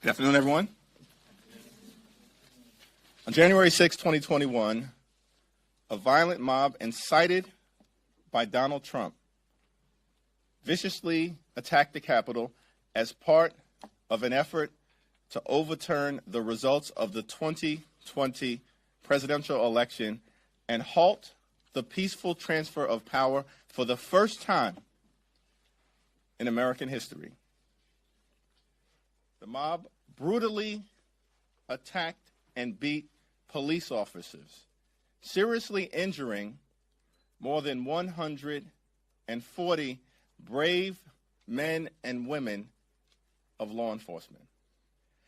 Good afternoon, everyone. On January 6, 2021, a violent mob incited by Donald Trump viciously attacked the Capitol as part of an effort to overturn the results of the 2020 presidential election and halt the peaceful transfer of power for the first time in American history. The mob brutally attacked and beat police officers, seriously injuring more than 140 brave men and women of law enforcement.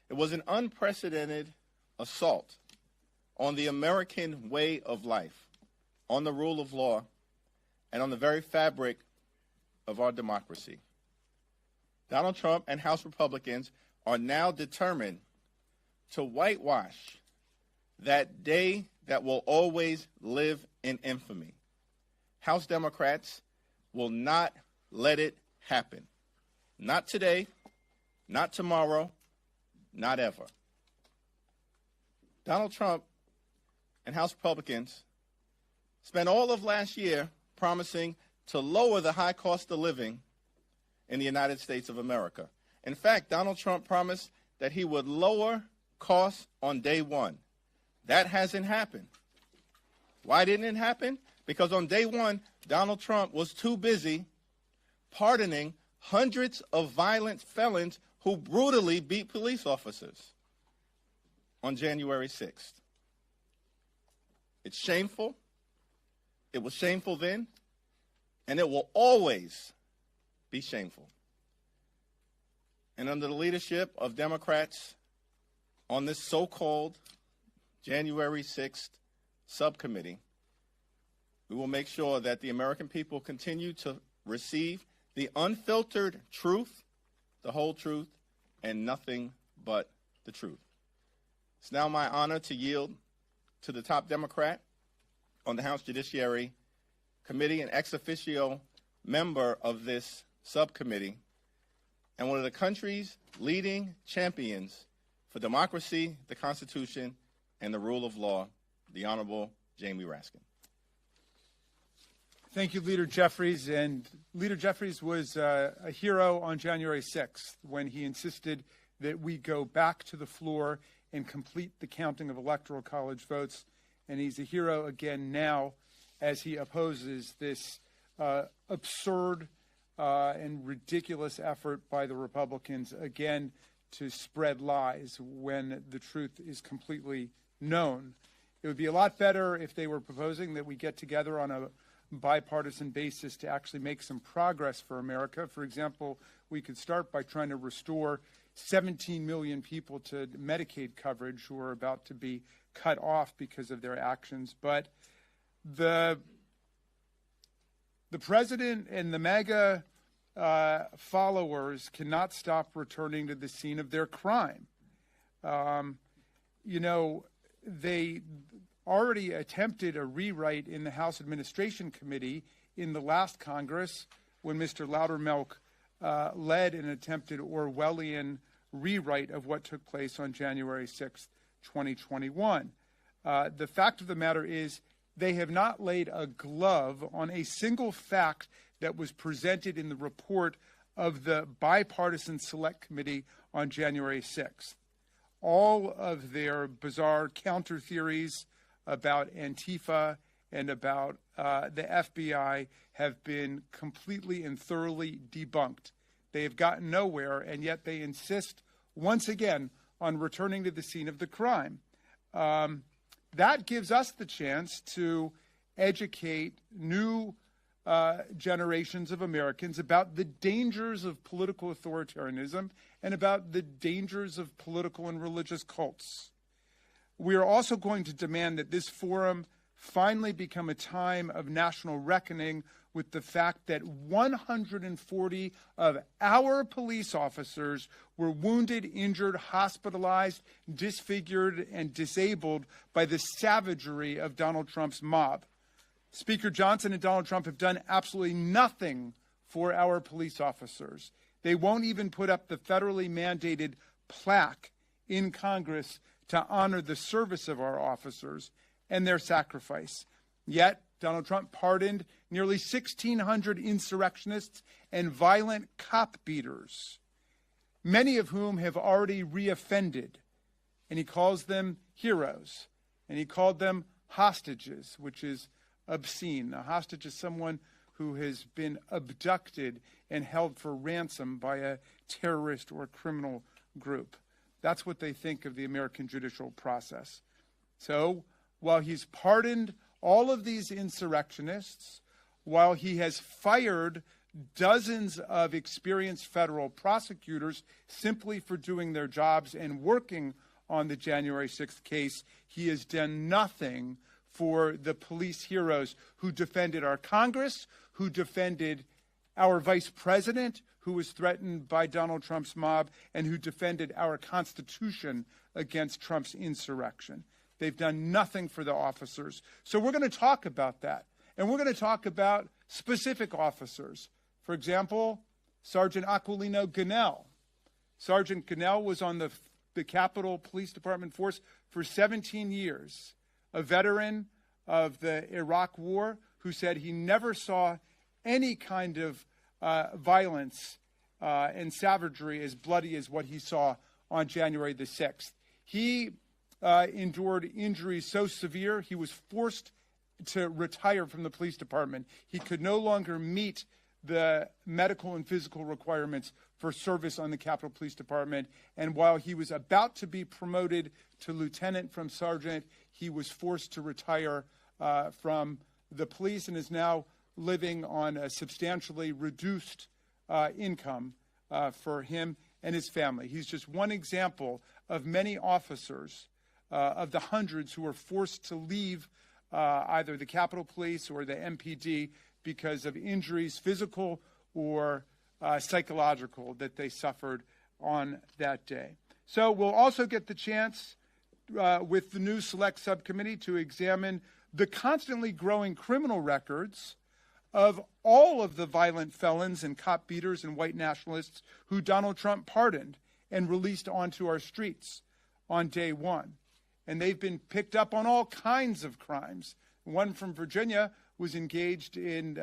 It was an unprecedented assault on the American way of life, on the rule of law, and on the very fabric of our democracy. Donald Trump and House Republicans are now determined to whitewash that day that will always live in infamy. House Democrats will not let it happen. Not today, not tomorrow, not ever. Donald Trump and House Republicans spent all of last year promising to lower the high cost of living in the United States of America. In fact, Donald Trump promised that he would lower costs on day one. That hasn't happened. Why didn't it happen? Because on day one, Donald Trump was too busy pardoning hundreds of violent felons who brutally beat police officers on January 6th. It's shameful. It was shameful then, and it will always be shameful. And under the leadership of Democrats on this so-called January 6th subcommittee, we will make sure that the American people continue to receive the unfiltered truth, the whole truth, and nothing but the truth. It's now my honor to yield to the top Democrat on the House Judiciary Committee, an ex officio member of this subcommittee, and one of the country's leading champions for democracy, the Constitution, and the rule of law, the Honorable Jamie Raskin. Thank you, Leader Jeffries. And Leader Jeffries was a hero on January 6th when he insisted that we go back to the floor and complete the counting of Electoral College votes. And he's a hero again now as he opposes this absurd and ridiculous effort by the Republicans, again, to spread lies when the truth is completely known. It would be a lot better if they were proposing that we get together on a bipartisan basis to actually make some progress for America. For example, we could start by trying to restore 17 million people to Medicaid coverage who are about to be cut off because of their actions. But the president and the MAGA followers cannot stop returning to the scene of their crime. They already attempted a rewrite in the House Administration Committee in the last Congress when Mr. Loudermilk led an attempted Orwellian rewrite of what took place on January 6th, 2021. The fact of the matter is they have not laid a glove on a single fact that was presented in the report of the bipartisan select committee on January 6th. All of their bizarre counter theories about Antifa and about the FBI have been completely and thoroughly debunked. They have gotten nowhere, and yet they insist once again on returning to the scene of the crime. That gives us the chance to educate new generations of Americans about the dangers of political authoritarianism and about the dangers of political and religious cults. We are also going to demand that this forum finally become a time of national reckoning with the fact that 140 of our police officers were wounded, injured, hospitalized, disfigured, and disabled by the savagery of Donald Trump's mob. Speaker Johnson and Donald Trump have done absolutely nothing for our police officers. They won't even put up the federally mandated plaque in Congress to honor the service of our officers and their sacrifice. Yet, Donald Trump pardoned nearly 1,600 insurrectionists and violent cop beaters, many of whom have already reoffended. And he calls them heroes. And he called them hostages, which is obscene. A hostage is someone who has been abducted and held for ransom by a terrorist or criminal group. That's what they think of the American judicial process. So, while he's pardoned all of these insurrectionists, while he has fired dozens of experienced federal prosecutors simply for doing their jobs and working on the January 6th case, he has done nothing for the police heroes who defended our Congress, who defended our vice president, who was threatened by Donald Trump's mob, and who defended our Constitution against Trump's insurrection. They've done nothing for the officers. So we're going to talk about that. And we're going to talk about specific officers. For example, Sergeant Aquilino Gunnell. Sergeant Gunnell was on the Capitol Police Department force for 17 years, a veteran of the Iraq War who said he never saw any kind of violence and savagery as bloody as what he saw on January the 6th. He endured injuries so severe he was forced to retire from the police department. He could no longer meet the medical and physical requirements for service on the Capitol Police Department. And while he was about to be promoted to lieutenant from sergeant, he was forced to retire from the police and is now living on a substantially reduced income for him and his family. He's just one example of many officers of the hundreds who were forced to leave either the Capitol Police or the MPD because of injuries, physical or psychological, that they suffered on that day. So we'll also get the chance with the new select subcommittee to examine the constantly growing criminal records of all of the violent felons and cop beaters and white nationalists who Donald Trump pardoned and released onto our streets on day one. And they've been picked up on all kinds of crimes. One from Virginia was engaged in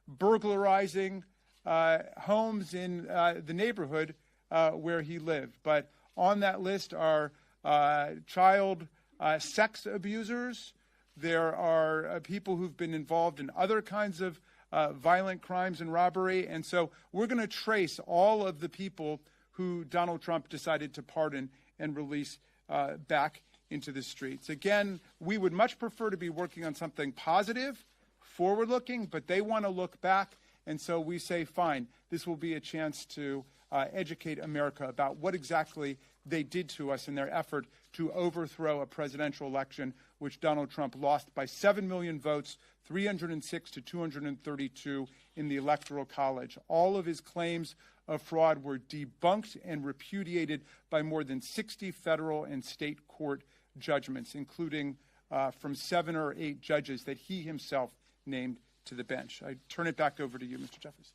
burglarizing homes in the neighborhood where he lived. But on that list are child sex abusers. There are people who've been involved in other kinds of violent crimes and robbery. And so we're going to trace all of the people who Donald Trump decided to pardon and release back into the streets. Again, we would much prefer to be working on something positive, forward-looking, but they want to look back. And so we say, fine, this will be a chance to educate America about what exactly they did to us in their effort to overthrow a presidential election, which Donald Trump lost by 7 million votes, 306 to 232 in the Electoral College. All of his claims of fraud were debunked and repudiated by more than 60 federal and state court judgments, including from 7 or 8 judges that he himself named to the bench. I turn it back over to you, Mr. Jeffers.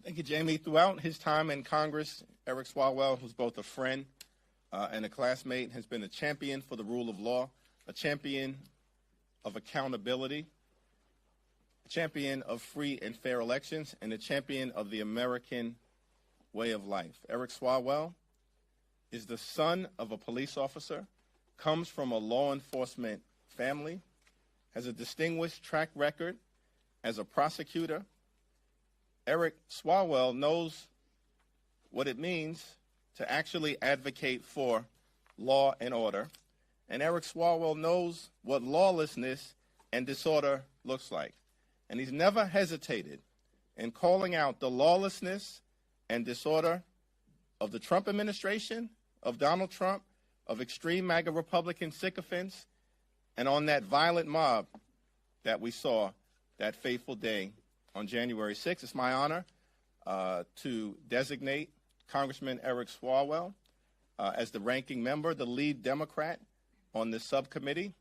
Thank you, Jamie. Throughout his time in Congress, Eric Swalwell, who's both a friend and a classmate, has been a champion for the rule of law, a champion of accountability, a champion of free and fair elections, and a champion of the American way of life. Eric Swalwell is the son of a police officer, comes from a law enforcement family, has a distinguished track record as a prosecutor. Eric Swalwell knows what it means to actually advocate for law and order. And Eric Swalwell knows what lawlessness and disorder looks like. And he's never hesitated in calling out the lawlessness and disorder of the Trump administration, of Donald Trump, of extreme MAGA Republican sycophants, and on that violent mob that we saw that fateful day on January 6th. It's my honor to designate Congressman Eric Swalwell as the ranking member, the lead Democrat on this subcommittee.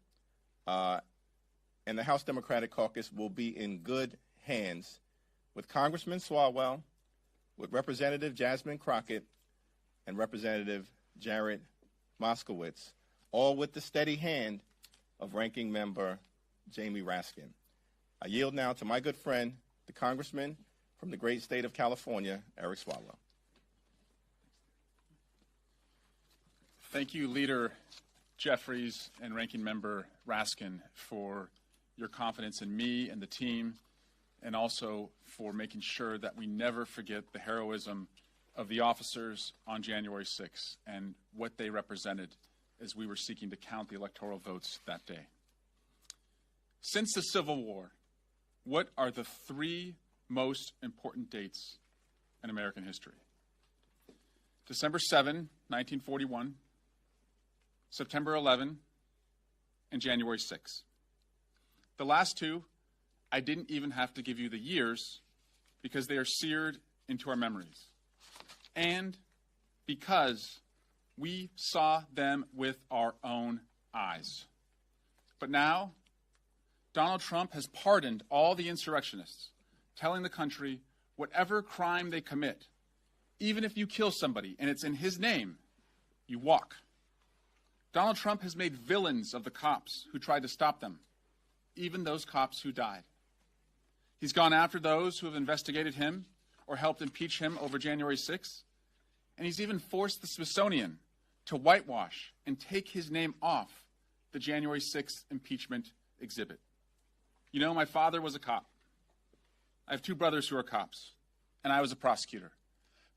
And the House Democratic Caucus will be in good hands with Congressman Swalwell, with Representative Jasmine Crockett, and Representative Jared Moskowitz, all with the steady hand of Ranking Member Jamie Raskin. I yield now to my good friend, the Congressman from the great state of California, Eric Swalwell. Thank you, Leader Jeffries and Ranking Member Raskin, for your confidence in me and the team, and also for making sure that we never forget the heroism of the officers on January 6th and what they represented as we were seeking to count the electoral votes that day. Since the Civil War, what are the three most important dates in American history? December 7, 1941, September 11, and January 6. The last two, I didn't even have to give you the years because they are seared into our memories. And because we saw them with our own eyes. But now, Donald Trump has pardoned all the insurrectionists, telling the country whatever crime they commit, even if you kill somebody and it's in his name, you walk. Donald Trump has made villains of the cops who tried to stop them, even those cops who died. He's gone after those who have investigated him or helped impeach him over January 6th, and he's even forced the Smithsonian to whitewash and take his name off the January 6th impeachment exhibit. You know, my father was a cop. I have two brothers who are cops, and I was a prosecutor.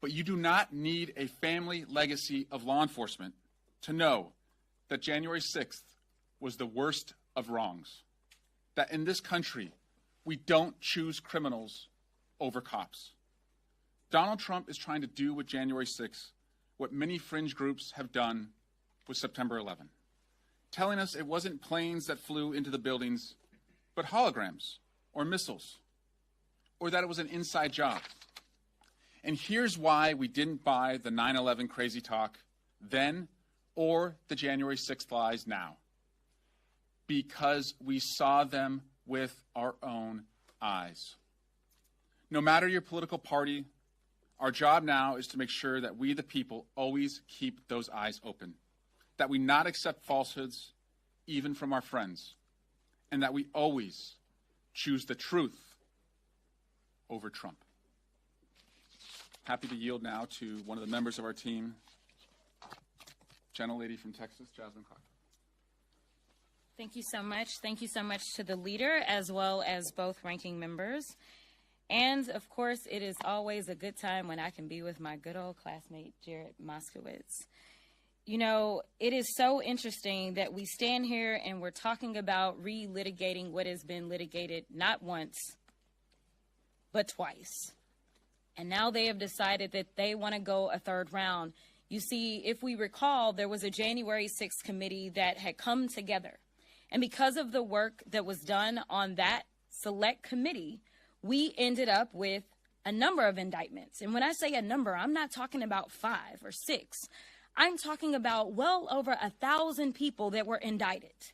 But you do not need a family legacy of law enforcement to know that January 6th was the worst of wrongs. That in this country, we don't choose criminals over cops. Donald Trump is trying to do with January 6th what many fringe groups have done with September 11, telling us it wasn't planes that flew into the buildings, but holograms or missiles, or that it was an inside job. And here's why we didn't buy the 9/11 crazy talk then or the January 6th lies now. Because we saw them with our own eyes. No matter your political party, our job now is to make sure that we, the people, always keep those eyes open, that we not accept falsehoods, even from our friends, and that we always choose the truth over Trump. Happy to yield now to one of the members of our team, gentlelady from Texas, Jasmine Clark. Thank you so much. Thank you so much to the leader as well as both ranking members. And of course, it is always a good time when I can be with my good old classmate, Jared Moskowitz. You know, it is so interesting that we stand here and we're talking about relitigating what has been litigated not once, but twice. And now they have decided that they want to go a third round. You see, if we recall, there was a January 6th committee that had come together. And because of the work that was done on that select committee, we ended up with a number of indictments. And when I say a number, I'm not talking about 5 or 6. I'm talking about well over 1,000 people that were indicted.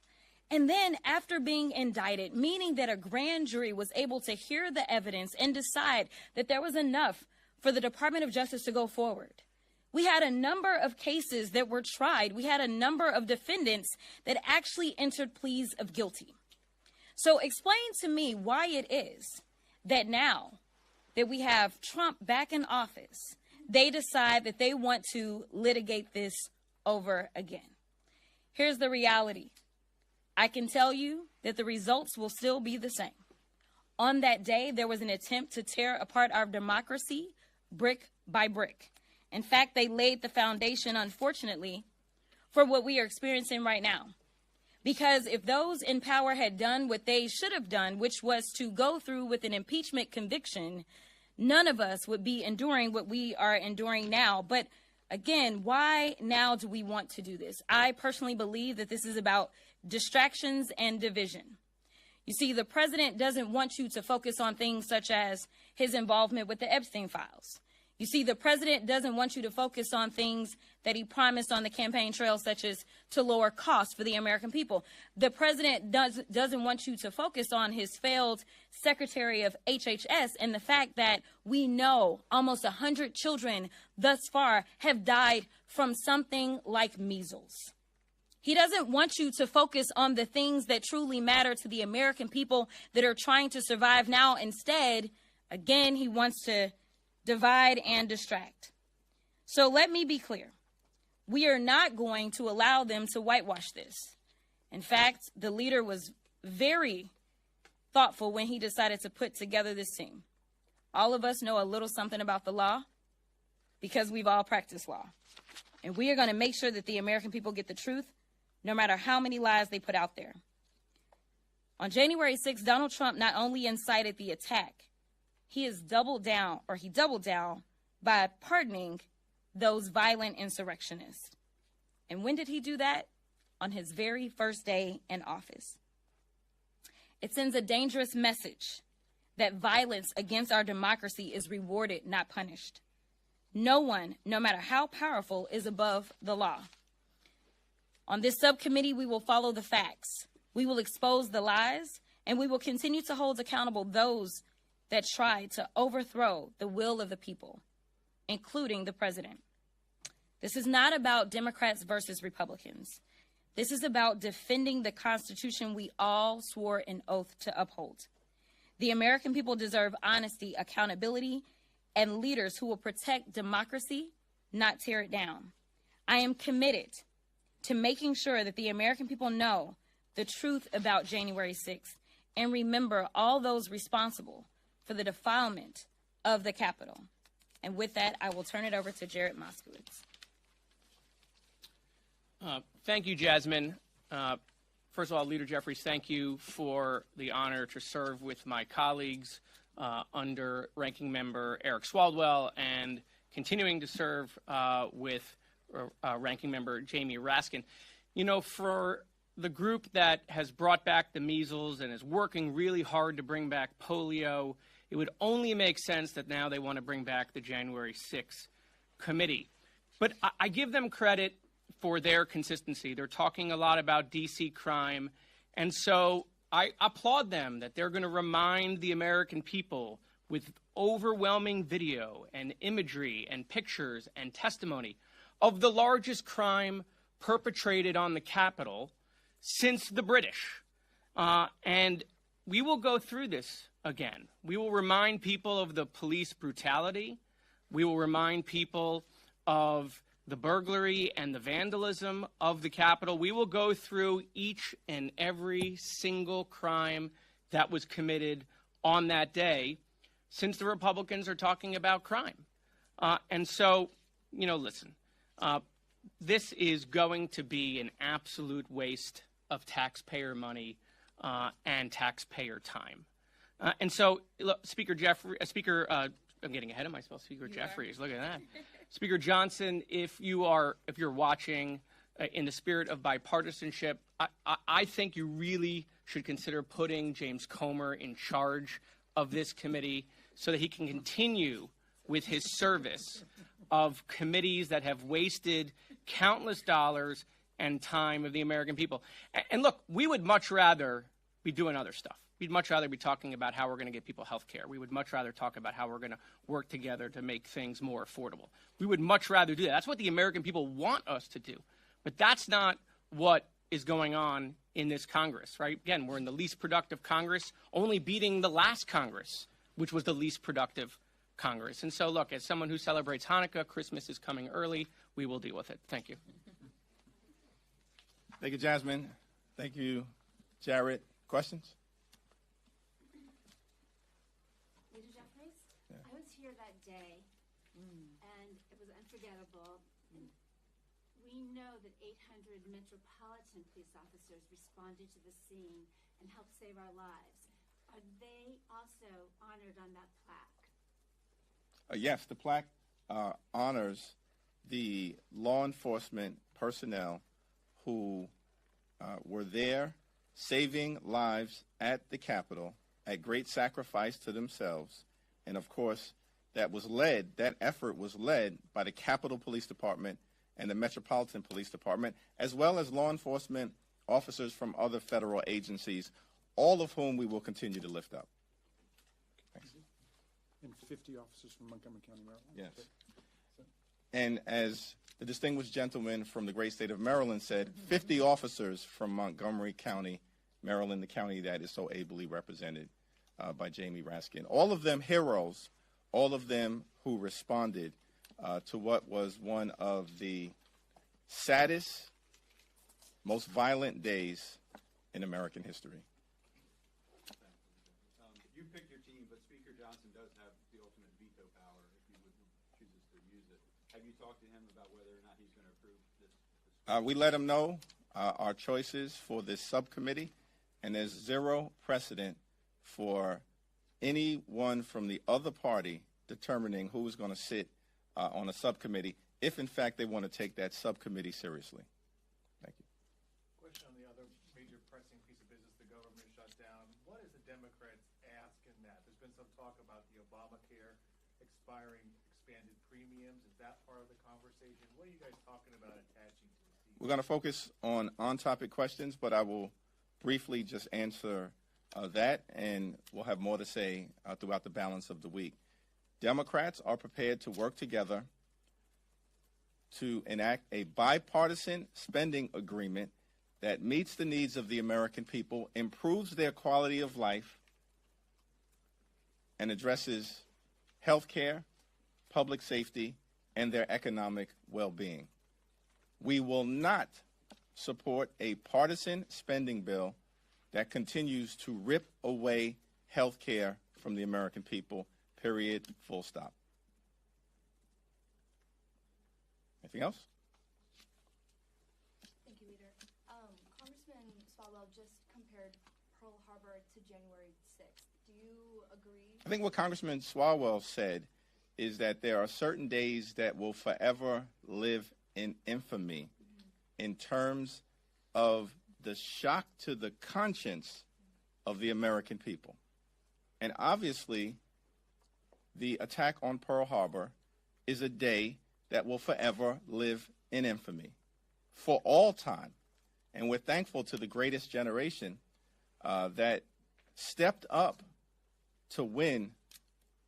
And then after being indicted, meaning that a grand jury was able to hear the evidence and decide that there was enough for the Department of Justice to go forward. We had a number of cases that were tried. We had a number of defendants that actually entered pleas of guilty. So explain to me why it is that now that we have Trump back in office, they decide that they want to litigate this over again. Here's the reality. I can tell you that the results will still be the same. On that day, there was an attempt to tear apart our democracy brick by brick. In fact, they laid the foundation, unfortunately, for what we are experiencing right now. Because if those in power had done what they should have done, which was to go through with an impeachment conviction, none of us would be enduring what we are enduring now. But again, why now do we want to do this? I personally believe that this is about distractions and division. You see, the president doesn't want you to focus on things such as his involvement with the Epstein files. You see, the president doesn't want you to focus on things that he promised on the campaign trail, such as to lower costs for the American people. The president doesn't want you to focus on his failed secretary of HHS and the fact that we know almost 100 children thus far have died from something like measles. He doesn't want you to focus on the things that truly matter to the American people that are trying to survive now. Instead, again, he wants to divide and distract. So let me be clear. We are not going to allow them to whitewash this. In fact, the leader was very thoughtful when he decided to put together this team. All of us know a little something about the law because we've all practiced law. And we are going to make sure that the American people get the truth, no matter how many lies they put out there. On January 6th, Donald Trump not only incited the attack, he doubled down by pardoning those violent insurrectionists. And when did he do that? On his very first day in office. It sends a dangerous message that violence against our democracy is rewarded, not punished. No one, no matter how powerful, is above the law. On this subcommittee, we will follow the facts. We will expose the lies, and we will continue to hold accountable those that tried to overthrow the will of the people, including the president. This is not about Democrats versus Republicans. This is about defending the Constitution we all swore an oath to uphold. The American people deserve honesty, accountability, and leaders who will protect democracy, not tear it down. I am committed to making sure that the American people know the truth about January 6th and remember all those responsible for the defilement of the Capitol. And with that, I will turn it over to Jared Moskowitz. Thank you, Jasmine. First of all, Leader Jeffries, thank you for the honor to serve with my colleagues under Ranking Member Eric Swalwell and continuing to serve with Ranking Member Jamie Raskin. You know, for the group that has brought back the measles and is working really hard to bring back polio, it would only make sense that now they want to bring back the January 6th committee. But I give them credit for their consistency. They're talking a lot about D.C. crime, and so I applaud them that they're going to remind the American people with overwhelming video and imagery and pictures and testimony of the largest crime perpetrated on the Capitol since the British. And we will go through this again. We will remind people of the police brutality. We will remind people of the burglary and the vandalism of the Capitol. We will go through each and every single crime that was committed on that day since the Republicans are talking about crime. And so, you know, listen, this is going to be an absolute waste of taxpayer money and taxpayer time. And so, look, I'm getting ahead of myself. Speaker Jeffries, look at that. Speaker Johnson, if you're watching in the spirit of bipartisanship, I think you really should consider putting James Comer in charge of this committee so that he can continue with his service of committees that have wasted countless dollars and time of the American people. And look, we would much rather be doing other stuff. We'd much rather be talking about how we're going to get people health care. We would much rather talk about how we're going to work together to make things more affordable. We would much rather do that. That's what the American people want us to do. But that's not what is going on in this Congress, right? Again, we're in the least productive Congress, only beating the last Congress, which was the least productive Congress. And so, look, as someone who celebrates Hanukkah, Christmas is coming early. We will deal with it. Thank you. Thank you, Jasmine. Thank you, Jared. Questions? Leader Jeffries, I was here that day, and it was unforgettable. We know that 800 Metropolitan police officers responded to the scene and helped save our lives. Are they also honored on that plaque? Yes, the plaque honors the law enforcement personnel who were there saving lives at the Capitol at great sacrifice to themselves and, of course, that was led, that effort was led by the Capitol Police Department and the Metropolitan Police Department, as well as law enforcement officers from other federal agencies, all of whom we will continue to lift up. Thanks. And 50 officers from Montgomery County, Maryland. Yes. And as the distinguished gentleman from the great state of Maryland said, 50 officers from Montgomery County, Maryland, the county that is so ably represented by Jamie Raskin. All of them heroes, all of them who responded to what was one of the saddest, most violent days in American history. You picked your team, but Speaker Johnson does have the ultimate veto power if he would chooses to use it. Have you talked to him about whether or not he's going to approve this? We let him know our choices for this subcommittee, and there's zero precedent for anyone from the other party determining who is going to sit on a subcommittee if, in fact, they want to take that subcommittee seriously. Thank you. Question on the other major pressing piece of business, the government shutdown. What is the Democrats ask in that? There's been some talk about the Obamacare expiring expanded premiums. Is that part of the conversation? What are you guys talking about attaching to the seat? We're going to focus on topic questions, but I will briefly just answer that, and we'll have more to say throughout the balance of the week. Democrats are prepared to work together to enact a bipartisan spending agreement that meets the needs of the American people, improves their quality of life, and addresses health care, public safety, and their economic well-being. We will not support a partisan spending bill that continues to rip away health care from the American people, period, full stop. Anything else? Thank you, Leader. Congressman Swalwell just compared Pearl Harbor to January 6th. Do you agree? I think what Congressman Swalwell said is that there are certain days that will forever live in infamy in terms of the shock to the conscience of the American people. And obviously, the attack on Pearl Harbor is a day that will forever live in infamy for all time. And we're thankful to the greatest generation that stepped up to win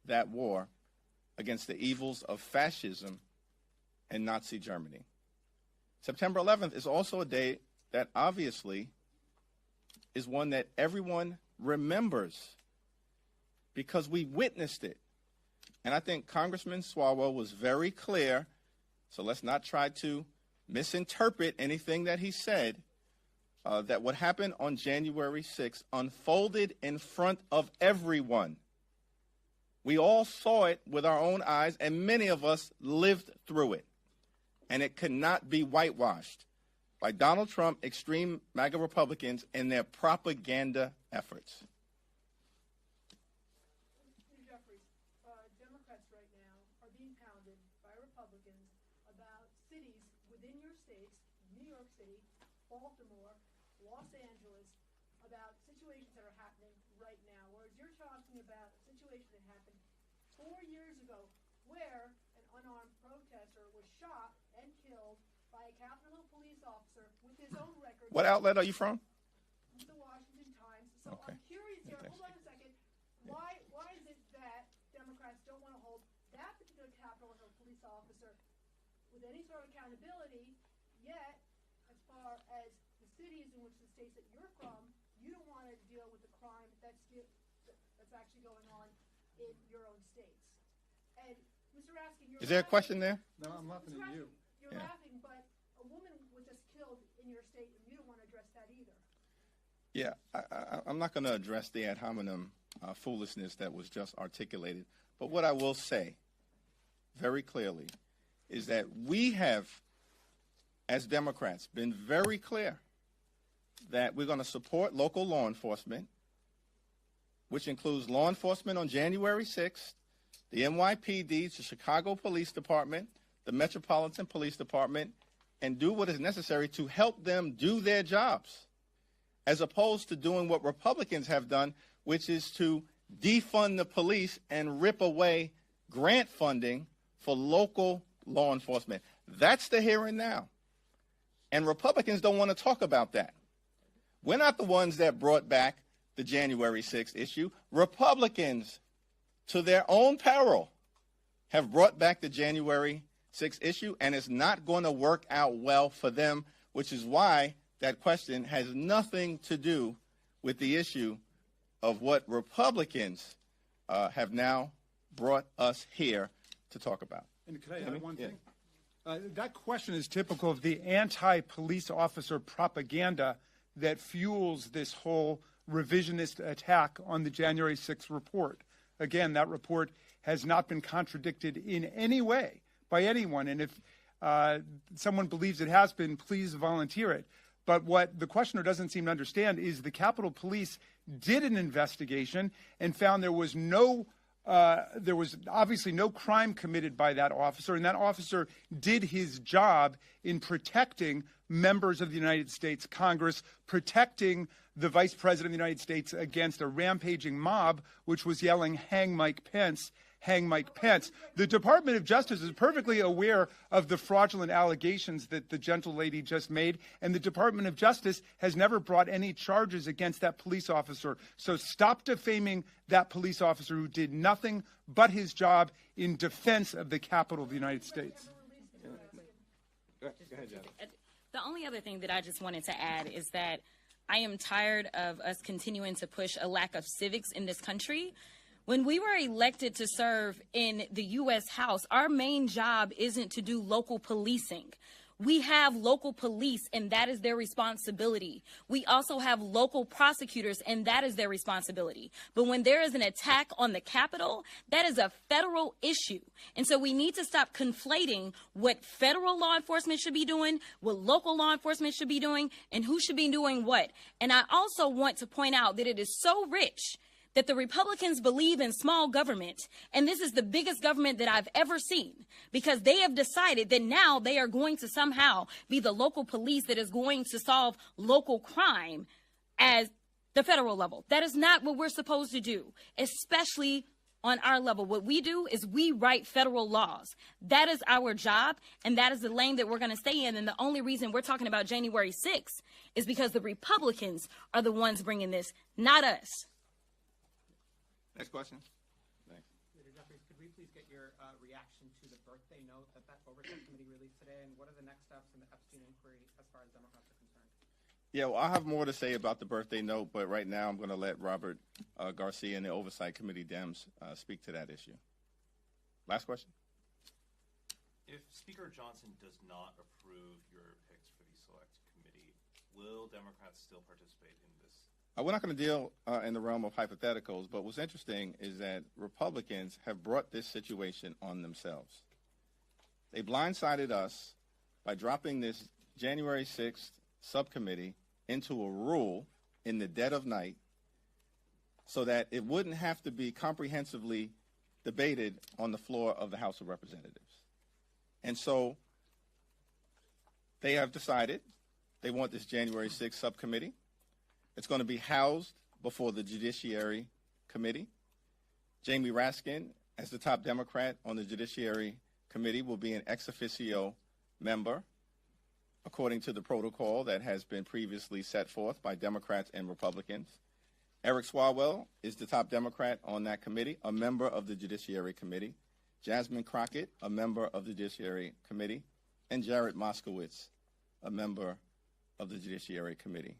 that war against the evils of fascism and Nazi Germany. September 11th is also a day that obviously is one that everyone remembers because we witnessed it. And I think Congressman Swalwell was very clear, so let's not try to misinterpret anything that he said, that what happened on January 6th unfolded in front of everyone. We all saw it with our own eyes, and many of us lived through it. And it cannot be whitewashed by Donald Trump, extreme MAGA Republicans, and their propaganda efforts. Jeffries, Democrats right now are being pounded by Republicans about cities within your states, New York City, Baltimore, Los Angeles, about situations that are happening right now, whereas you're talking about a situation that happened 4 years ago where an unarmed protester was shot and killed by a Capitol Police officer with his own record. What outlet are you from? The Washington Times. So Okay. I'm curious here. Hold on a second. Why is it that Democrats don't want to hold that particular Capitol Hill police officer with any sort of accountability, yet as far as the cities in which the states that you're from, you don't want to deal with the crime that's actually going on in your own states? And Mr. Raskin, Is there a question there? No, I'm laughing at you. You're laughing, but a woman was just killed in your state, and you don't want to address that either. Yeah, I'm not going to address the ad hominem foolishness that was just articulated. But what I will say very clearly is that we have, as Democrats, been very clear that we're going to support local law enforcement, which includes law enforcement on January 6th, the NYPD, the Chicago Police Department, the Metropolitan Police Department, and do what is necessary to help them do their jobs, as opposed to doing what Republicans have done, which is to defund the police and rip away grant funding for local law enforcement. That's the here and now. And Republicans don't want to talk about that. We're not the ones that brought back the January 6th issue. Republicans, to their own peril, have brought back the January 6th issue, and it's not going to work out well for them, which is why that question has nothing to do with the issue of what Republicans have now brought us here to talk about. And could I add one thing? That question is typical of the anti-police officer propaganda that fuels this whole revisionist attack on the January 6th report. Again, that report has not been contradicted in any way by anyone. And if someone believes it has been, please volunteer it. But what the questioner doesn't seem to understand is the Capitol Police did an investigation and found there was obviously no crime committed by that officer, and that officer did his job in protecting members of the United States Congress, protecting the Vice President of the United States against a rampaging mob which was yelling, "Hang Mike Pence, hang Mike Pence." The Department of Justice is perfectly aware of the fraudulent allegations that the gentle lady just made, and the Department of Justice has never brought any charges against that police officer. So stop defaming that police officer who did nothing but his job in defense of the Capitol of the United States. Go ahead, Jeff. The only other thing that I just wanted to add is that I am tired of us continuing to push a lack of civics in this country. When we were elected to serve in the U.S. House, our main job isn't to do local policing. We have local police, and that is their responsibility. We also have local prosecutors, and that is their responsibility. But when there is an attack on the Capitol, that is a federal issue. And so we need to stop conflating what federal law enforcement should be doing, what local law enforcement should be doing, and who should be doing what. And I also want to point out that it is so rich that the Republicans believe in small government, and this is the biggest government that I've ever seen, because they have decided that now they are going to somehow be the local police that is going to solve local crime as the federal level. That is not what we're supposed to do, especially on our level. What we do is we write federal laws. That is our job, and that is the lane that we're going to stay in. And the only reason we're talking about January 6th is because the Republicans are the ones bringing this, not us. Next question. Thanks. Leader Jeffries, could we please get your reaction to the birthday note that Oversight Committee released today, and what are the next steps in the Epstein inquiry as far as Democrats are concerned? Yeah, well, I'll have more to say about the birthday note, but right now I'm going to let Robert Garcia and the Oversight Committee Dems speak to that issue. Last question. If Speaker Johnson does not approve your picks for the Select Committee, will Democrats still participate in this? We're not going to deal in the realm of hypotheticals, but what's interesting is that Republicans have brought this situation on themselves. They blindsided us by dropping this January 6th subcommittee into a rule in the dead of night so that it wouldn't have to be comprehensively debated on the floor of the House of Representatives. And so they have decided they want this January 6th subcommittee. It's going to be housed before the Judiciary Committee. Jamie Raskin, as the top Democrat on the Judiciary Committee, will be an ex officio member, according to the protocol that has been previously set forth by Democrats and Republicans. Eric Swalwell is the top Democrat on that committee, a member of the Judiciary Committee. Jasmine Crockett, a member of the Judiciary Committee. And Jared Moskowitz, a member of the Judiciary Committee.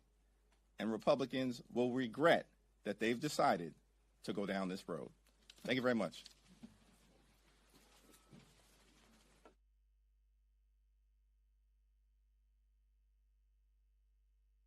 And Republicans will regret that they've decided to go down this road. Thank you very much.